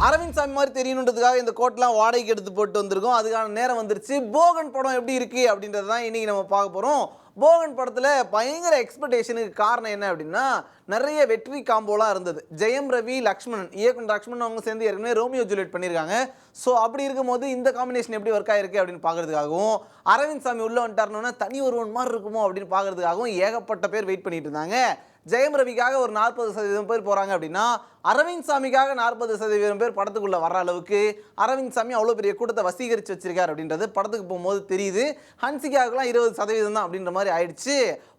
அரவிந்த் சாமி மாதிரி தெரியணுன்றதுக்காக இந்த கோட்லாம் வாடகைக்கு எடுத்து போட்டு வந்திருக்கோம். அதுக்கான நேரம் வந்துருச்சு. போகன் படம் எப்படி இருக்கு அப்படின்றது தான் இன்னைக்கு நம்ம பார்க்க போறோம். போகன் படத்தில் பயங்கர எக்ஸ்பெக்டேஷனுக்கு காரணம் என்ன அப்படின்னா, நிறைய வெற்றி காம்போலாம் இருந்தது. ஜெயம் ரவி, லக்ஷ்மணன் இயக்குனர் லக்ஷ்மணன் அவங்க சேர்ந்து ஏற்கனவே ரோமியோ ஜூலியட் பண்ணியிருக்காங்க. ஸோ அப்படி இருக்கும்போது இந்த காம்பினேஷன் எப்படி ஒர்க் ஆயிருக்கு அப்படின்னு பார்க்கறதுக்காகவும், அரவிந்த் சாமி உள்ள வந்துட்டாருன்னா தனி ஒருவன் மாதிரி இருக்குமோ அப்படின்னு பார்க்கறதுக்காகவும் ஏகப்பட்ட பேர் வெயிட் பண்ணிட்டு இருந்தாங்க. ஜெயம் ரவிக்காக ஒரு 40% பேர் போகிறாங்க அப்படின்னா, அரவிந்த் சாமிக்காக 40% பேர் படத்துக்குள்ளே வர அளவுக்கு அரவிந்த் சாமி அவ்வளோ பெரிய கூட்டத்தை வசீகரித்து வச்சிருக்காரு அப்படின்றது படத்துக்கு போகும்போது தெரியுது. ஹன்சிகாவுக்குலாம் 20% தான் அப்படின்ற மாதிரி ஆயிடுச்சு.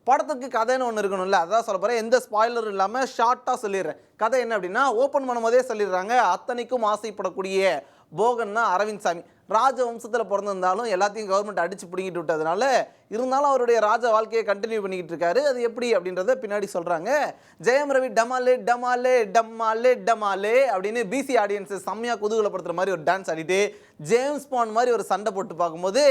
படத்துக்கு கதைன்னு ஒன்று இருக்கணும்ல, அதான் சொல்ல போகிறேன். எந்த ஸ்பாய்லரும் இல்லாமல் ஷார்ட்டாக சொல்லிடுறேன். கதை என்ன அப்படின்னா, ஓப்பன் பண்ணும்போதே சொல்லிடுறாங்க, அத்தனைக்கும் ஆசைப்படக்கூடிய போகன் தான் அரவிந்த் சாமி. ராஜ வம்சத்தில் பிறந்திருந்தாலும் எல்லாத்தையும் கவர்மெண்ட் அடித்து பிடிங்கிட்டு விட்டதுனால, இருந்தாலும் அவருடைய ராஜ வாழ்க்கையை கண்டினியூ பண்ணிக்கிட்டு இருக்காரு. அது எப்படி அப்படின்றத பின்னாடி சொல்கிறாங்க. ஜெயம் ரவி டமாலே டமாலே டமாலே டமாலே அப்படின்னு பிசி ஆடியன்ஸை செம்மையாக குதூகலப்படுத்துகிற மாதிரி ஒரு டான்ஸ் ஆடிட்டு, ஜேம்ஸ் பாண்ட் மாதிரி ஒரு சண்டை போட்டு பார்க்கும்போது,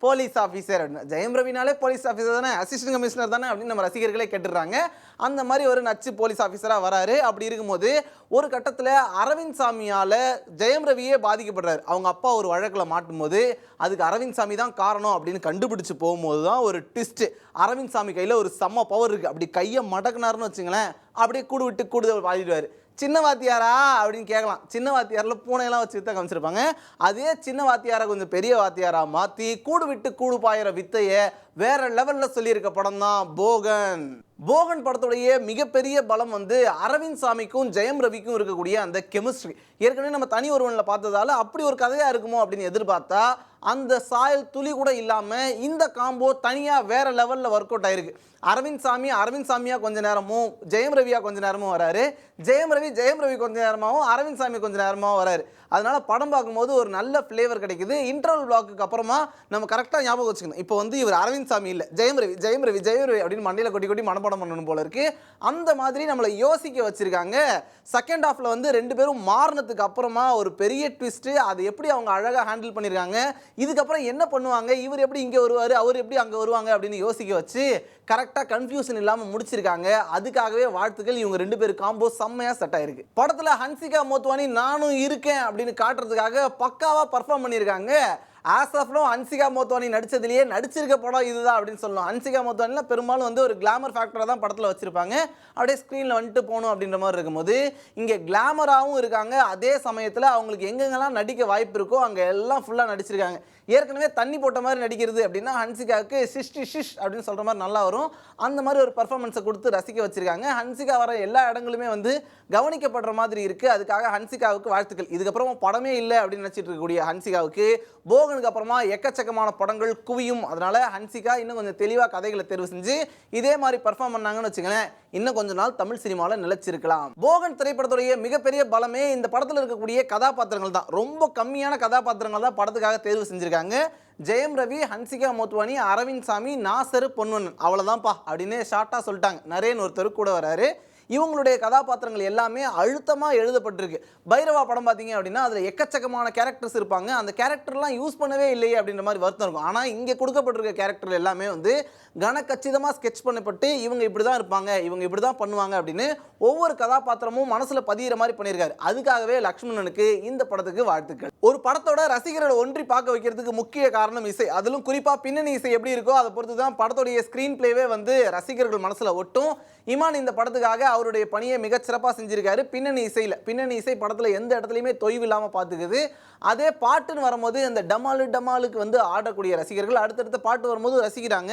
போலீஸ் ஆஃபீஸர் அப்படின்னு, ஜெயம் ரவினாலே போலீஸ் ஆஃபீஸர் தானே, அசிஸ்டன்ட் கமிஷனர் தானே அப்படின்னு நம்ம ரசிகர்களே கேட்டுடுறாங்க. அந்த மாதிரி ஒரு நச்சு போலீஸ் ஆஃபீஸராக வராரு. அப்படி இருக்கும்போது ஒரு கட்டத்தில் அரவிந்த் சாமியால் ஜெயம் ரவியே பாதிக்கப்படுறாரு. அவங்க அப்பா ஒரு வழக்கில் மாட்டும் போது அதுக்கு அரவிந்த் சாமி தான் காரணம் அப்படின்னு கண்டுபிடிச்சு போகும்போது தான் ஒரு ட்விஸ்ட். அரவிந்த் சாமி கையில் ஒரு செம்ம பவர் இருக்குது. அப்படி கையை மடக்குனாருன்னு வச்சுங்களேன், அப்படியே கூடு விட்டு கூடுதல் பாடிடுவார். சின்ன வாத்தியாரா அப்படின்னு கேட்கலாம். சின்ன வாத்தியாரில் பூனையெல்லாம் வச்சு வித்த காமிச்சிருப்பாங்க. அதே சின்ன வாத்தியாரை கொஞ்சம் பெரிய வாத்தியாராக மாற்றி கூடு விட்டு கூடு பாயிற வித்தையை வேற லெவலில் சொல்லியிருக்க படம் தான் போகன். போகன் படத்துடைய மிகப்பெரிய பலம் வந்து அரவிந்த் சாமிக்கும் ஜெயம் ரவிக்கும் இருக்கக்கூடிய அந்த கெமிஸ்ட்ரி. ஏற்கனவே நம்ம தனி ஒருவனில் பார்த்ததால அப்படி ஒரு கதையாக இருக்குமோ அப்படின்னு எதிர்பார்த்தா, அந்த சாயல் துளி கூட இல்லாமல் இந்த காம்போ தனியாக வேற லெவலில் ஒர்க் அவுட் ஆயிருக்கு. அரவிந்த் சாமியா கொஞ்ச நேரமும், ஜெயம் ரவியா கொஞ்ச நேரமும் வராரு. ஜெயம் ரவி கொஞ்ச நேரமாகவும், அரவிந்த் சாமி கொஞ்ச நேரமாகவும் வராரு. அதனால படம் பார்க்கும்போது ஒரு நல்ல ஃப்ளேவர் கிடைக்குது. இன்டர்வல் பிளாக்கு அப்புறமா நம்ம கரெக்டாக ஞாபகம் வச்சுக்கணும், இப்போ வந்து இவர் அரவிந்த் சாமி இல்லை, ஜெயம் ரவி அப்படின்னு மண்டையில் கொட்டி கொட்டி மனப்பாடம் பண்ணணும் போல இருக்கு. அந்த மாதிரி நம்மளை யோசிக்க வச்சிருக்காங்க. செகண்ட் ஹாஃப்ல வந்து ரெண்டு பேரும் மாறினதுக்கு அப்புறமா ஒரு பெரிய ட்விஸ்ட்டு. அதை எப்படி அவங்க அழகாக ஹேண்டில் பண்ணியிருக்காங்க, இதுக்கப்புறம் என்ன பண்ணுவாங்க, இவர் எப்படி இங்கே வருவார், அவர் எப்படி அங்கே வருவாங்க அப்படின்னு யோசிக்க வச்சு கரெக்டாக கன்ஃபியூஷன் இல்லாமல் முடிச்சிருக்காங்க. அதுக்காகவே வாழ்த்துக்கள். இவங்க ரெண்டு பேரும் காம்போ செம்மையாக செட் ஆயிருக்கு. படத்தில் ஹன்சிகா மோத்வானி நானும் இருக்கேன் அப்படின்னு காட்டுறதுக்காக பக்காவாக பர்ஃபார்ம் பண்ணியிருக்காங்க. As of now Hansika Motwani நடிச்சதுலேயே நடிச்சிருக்க படம் இதுதான் அப்படின்னு சொல்லணும். ஹன்சிகா மோத்வானிலாம் பெரும்பாலும் வந்து ஒரு கிளாமர் ஃபேக்டராக தான் படத்தில் வச்சிருப்பாங்க. அப்படியே ஸ்க்ரீனில் வந்துட்டு போகணும் அப்படின்ற மாதிரி இருக்கும்போது இங்கே கிளாமராகவும் இருக்காங்க. அதே சமயத்தில் அவங்களுக்கு எங்கெங்கெல்லாம் நடிக்க வாய்ப்பு இருக்கோ அங்கே எல்லாம் ஃபுல்லாக நடிச்சிருக்காங்க. ஏற்கனவே தண்ணி போட்ட மாதிரி நடிக்கிறது அப்படின்னா ஹன்சிகாவுக்கு ஷிஷ் அப்படின்னு சொல்கிற மாதிரி நல்லா வரும். அந்த மாதிரி ஒரு பர்ஃபார்மன்ஸை கொடுத்து ரசிக்க வச்சிருக்காங்க. ஹன்சிகா வர எல்லா இடங்களுமே வந்து கவனிக்கப்படுற மாதிரி இருக்குது. அதுக்காக ஹன்சிகாவுக்கு வாழ்த்துக்கள். இதுக்கப்புறமா படமே இல்லை அப்படின்னு நினச்சிட்டு இருக்கக்கூடிய ஹன்சிகாவுக்கு போகனுக்கு அப்புறமா எக்கச்சக்கமான படங்கள் குவியும். அதனால ஹன்சிகா இன்னும் கொஞ்சம் தெளிவாக கதைகளை தேர்வு செஞ்சு இதே மாதிரி பர்ஃபார்ம் பண்ணாங்கன்னு வச்சுங்களேன், இன்னும் கொஞ்ச நாள் தமிழ் சினிமாவில் நிலைச்சிருக்கலாம். போகன் திரைப்படத்துடைய மிகப்பெரிய பலமே இந்த படத்தில் இருக்கக்கூடிய கதாபாத்திரங்கள் தான். ரொம்ப கம்மியான கதாபாத்திரங்கள் தான் படத்துக்காக தேர்வு செஞ்சிருக்காங்க. ஜெயம் ரவி, ஹன்சிகா மோத்வானி, அரவிந்த் சாமி, நாசர், பொன்வண்ணன், அவ்வளோதான்ப்பா அப்படின்னு ஷார்ட்டாக சொல்லிட்டாங்க. நரேன் ஒருத்தர் கூட வராரு. இவங்களுடைய கதாபாத்திரங்கள் எல்லாமே அழுத்தமாக எழுதப்பட்டிருக்கு. பைரவா படம் பார்த்தீங்க அப்படின்னா அதில் எக்கச்சக்கமான கேரக்டர்ஸ் இருப்பாங்க. அந்த கேரக்டர்லாம் யூஸ் பண்ணவே இல்லையே அப்படின்ற மாதிரி வருத்தம் இருக்கும். ஆனால் இங்கே கொடுக்கப்பட்டிருக்க கேரக்டர் எல்லாமே வந்து கனக்கச்சிதமாக ஸ்கெட்ச் பண்ணப்பட்டு இவங்க இப்படி தான் இருப்பாங்க, இவங்க இப்படி தான் பண்ணுவாங்க அப்படின்னு ஒவ்வொரு கதாபாத்திரமும் மனசில் பதிகிற மாதிரி பண்ணியிருக்காரு. அதுக்காகவே லக்ஷ்மணனுக்கு இந்த படத்துக்கு வாழ்த்துக்கள். ஒரு படத்தோட ரசிகர்களை ஒன்றி பார்க்க வைக்கிறதுக்கு முக்கிய காரணம் இசை. அதிலும் குறிப்பாக பின்னணி இசை எப்படி இருக்கோ அதை பொறுத்து தான் படத்துடைய ஸ்க்ரீன் பிளேவே வந்து ரசிகர்கள் மனசில் ஒட்டும். இமான் இந்த படத்துக்காக அவருடைய பணியை மிகச்சிறப்பாக செஞ்சிருக்காரு. பின்னணி இசை படத்தில் எந்த இடத்துலையுமே தொய்வு இல்லாமல் பார்த்துக்குது. அதே பாட்டுன்னு வரும்போது அந்த டமாலுக்கு வந்து ஆடக்கூடிய ரசிகர்கள் அடுத்தடுத்த பாட்டு வரும்போது ரசிக்கிறாங்க.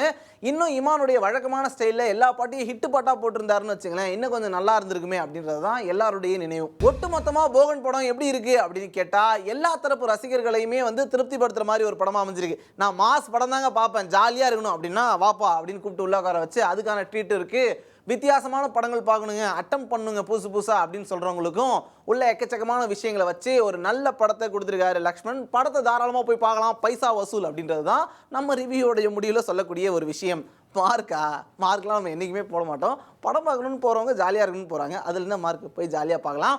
இன்னும் இமானுடைய வழக்கமான ஸ்டைலில் எல்லா பாட்டையும் ஹிட்டு பாட்டாக போட்டிருந்தாருன்னு வச்சுங்களேன், இன்னும் கொஞ்சம் நல்லா இருந்திருக்குமே அப்படின்றது தான் எல்லாருடைய நினைவு. ஒட்டுமொத்தமாக போகன் படம் எப்படி இருக்கு அப்படின்னு கேட்டால் எல்லா தரப்பு ரசிகர்களையுமே வந்து திருப்திப்படுத்துற மாதிரி ஒரு படமாக அமைஞ்சிருக்கு. நான் மாஸ் படம் தாங்க பார்ப்பேன், ஜாலியாக இருக்கணும் அப்படின்னா வாப்பா அப்படின்னு கூப்பிட்டு உள்ள உட்கார வச்சு அதுக்கான ட்ரீட் இருக்கு. வித்தியாசமான படங்கள் பார்க்கணுங்க, அட்டம் பண்ணுங்க புதுசா அப்படின்னு சொல்கிறவங்களுக்கும் உள்ள எக்கச்சக்கமான விஷயங்களை வச்சு ஒரு நல்ல படத்தை கொடுத்துருக்காரு லக்ஷ்மண். படத்தை தாராளமாக போய் பார்க்கலாம், பைசா வசூல் அப்படின்றது தான் நம்ம ரிவ்யூவோடைய முடிவில் சொல்லக்கூடிய ஒரு விஷயம். மார்க்லாம் நம்ம என்றைக்குமே போட மாட்டோம். படம் பார்க்கணுன்னு போகிறவங்க ஜாலியாக இருக்குன்னு போகிறாங்க. அதில் என்ன மார்க், போய் ஜாலியாக பார்க்கலாம்.